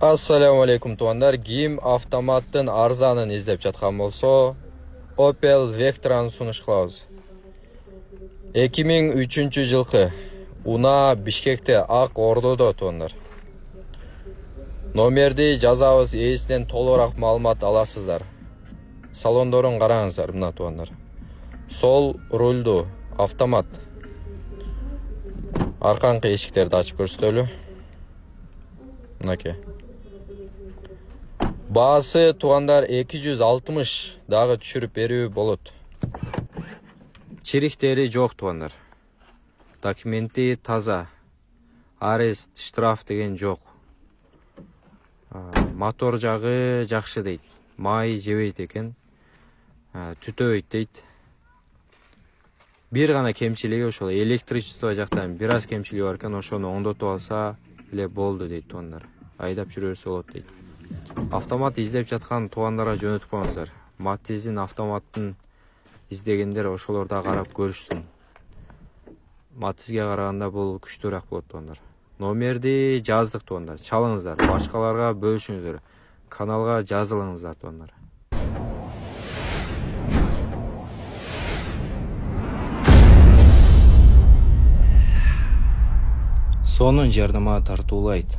Assalamu alaikum tuanlar. Кийим автоматтын арзанын издеп жаткан болсо, Opel Vectra'ны сунуш кылабыз. 2003 жылкы Уна Бишкекте Ак Ордодо туандар. Номерди жазабыз, ээсинен толугураак маалымат аласыздар. Салондорун караңыздар мына туандар. Сол рульду автомат. Арканкы эшиктерди ачып көрсөтөлү. Мынакей. Баасы тугандар 260 дагы түшүрүп берүү болот. Чириктери жок тугандар. Документи таза. Арест, штраф деген жок. Мотор жагы жакшы дейт. Май жебейт экен. Түтөбөйт дейт. Бир гана кемчилиги ошол электричество жактан бир аз кемчилиги бар экен, ошону оңдотуп алса эле болду дейт тугандар. Айдап жүрө берсе болот дейт. Автомат издеп жаткан тугандарга жөнөтүп коюңуздар. Матиздин автоматтын издегендер ошолор да карап көрүшсүн. Матизге караганда бул күчтүүрөөк болот тугандар. Номерди жаздык тугандар. Чалыңыздар, башкаларга бөлүшүңүздөр. Каналга жазылыңыздар тугандар. Сонун жардама тартуулайт.